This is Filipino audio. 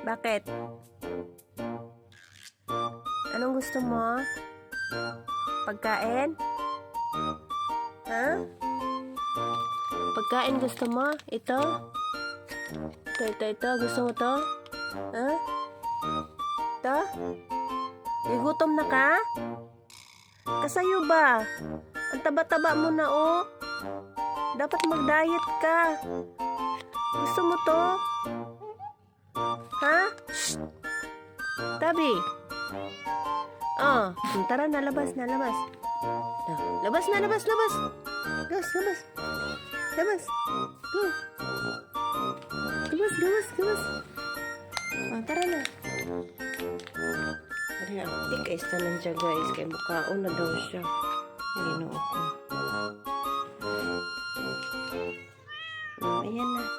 Bakit? Anong gusto mo? Pagkain? Ha? Pagkain gusto mo? Ito? Ito. Gusto mo to? Ha? Ito? Gutom na ka? Kasayo ba? Ang taba-taba mo na, oh. Dapat mag-diet ka. Gusto mo to? Ha? Shh! Tabi. Oh, tara na, labas. Labas. Gas. Labas. Go. Labas. Oh, tara na. Tik ay tanan siya, guys. Kaya mukhaon na daw siya. Ginoo ko. Ayan na.